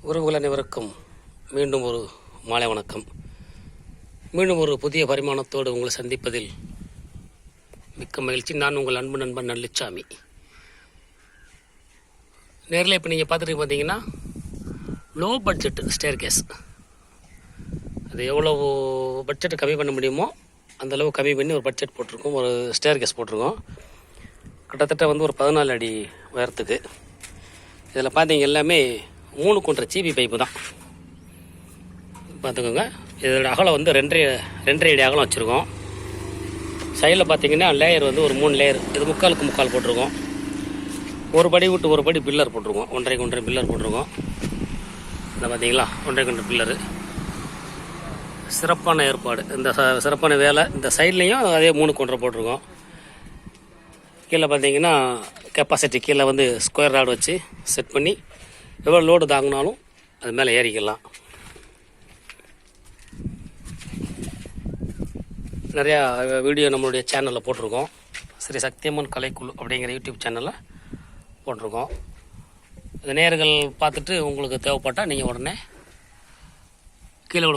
உறவுகள் அனைவருக்கும் மீண்டும் ஒரு மாலை வணக்கம். மீண்டும் ஒரு புதிய பரிமாணத்தோடு உங்களை சந்திப்பதில் மிக்க மகிழ்ச்சி. நான் உங்கள் அன்பு நண்பன் நல்லிச்சாமி. நேரில் இப்போ நீங்கள் பார்த்துட்டு பார்த்தீங்கன்னா லோ பட்ஜெட் ஸ்டேர் கேஸ். அது எவ்வளோ பட்ஜெட் கம்மி பண்ண முடியுமோ அந்தளவு கம்மி பண்ணி ஒரு பட்ஜெட் போட்டிருக்கோம், ஒரு ஸ்டேர் கேஸ் போட்டிருக்கோம். கிட்டத்தட்ட ஒரு 14 அடி உயரத்துக்கு. இதில் பார்த்தீங்க எல்லாமே 3 ஜிபி பைப்பு தான் பார்த்துக்கோங்க. இதோட அகலம் 2.5 அடி அகலம் வச்சுருக்கோம். சைடில் பார்த்தீங்கன்னா லேயர் ஒரு 3 லேயர். இது முக்காலுக்கு முக்கால் போட்டிருக்கோம். ஒரு படி விட்டு ஒரு படி பில்லர் போட்டிருக்கோம். 1.5 பில்லர் போட்டிருக்கோம். இந்த பார்த்தீங்களா 1.5 பில்லரு. சிறப்பான ஏற்பாடு, இந்த சிறப்பான வேலை. இந்த சைட்லேயும் அதே 3 போட்டிருக்கோம். கீழே பார்த்தீங்கன்னா கெப்பாசிட்டி கீழே ஸ்கொயர் ராடு வச்சு செட் பண்ணி எவ்வளோ லோடு தாங்கினாலும் அது மேலே ஏறிக்கலாம். நிறையா வீடியோ நம்மளுடைய சேனலில் போட்டிருக்கோம். ஸ்ரீ சக்தியம்மன் கலைக்குழு அப்படிங்கிற யூடியூப் சேனலில் போட்டிருக்கோம். இந்த நேர்கள் பார்த்துட்டு உங்களுக்கு தேவைப்பட்டால் நீங்கள் உடனே கீழே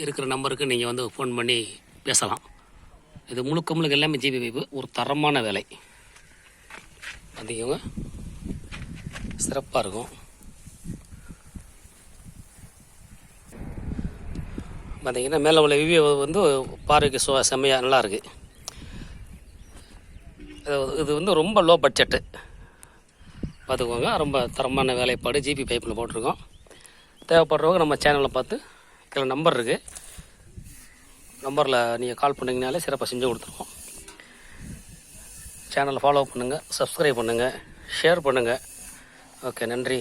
இருக்கிற நம்பருக்கு நீங்கள் ஃபோன் பண்ணி பேசலாம். இது முழுக்க எல்லாமே ஜிபி பைப்பு. ஒரு தரமான வேலை பார்த்திக்கோங்க, சிறப்பாக இருக்கும். பார்த்தீங்கன்னா மேலே உள்ள விவியோ பார்வைக்கு செம்மையாக நல்லாயிருக்கு. இது ரொம்ப லோ பட்ஜெட்டு பார்த்துக்கோங்க. ரொம்ப தரமான வேலைப்பாடு ஜிபி பைப்பில் போட்டிருக்கோம். தேவைப்படுறவங்க நம்ம சேனலில் பார்த்து கீழே நம்பர் இருக்குது, நம்பரில் நீங்கள் கால் பண்ணிங்கனாலே சிறப்பாக செஞ்சு கொடுத்துருக்கோம். சேனலை ஃபாலோ பண்ணுங்கள், சப்ஸ்கிரைப் பண்ணுங்கள், ஷேர் பண்ணுங்கள். ஓகே, நன்றி.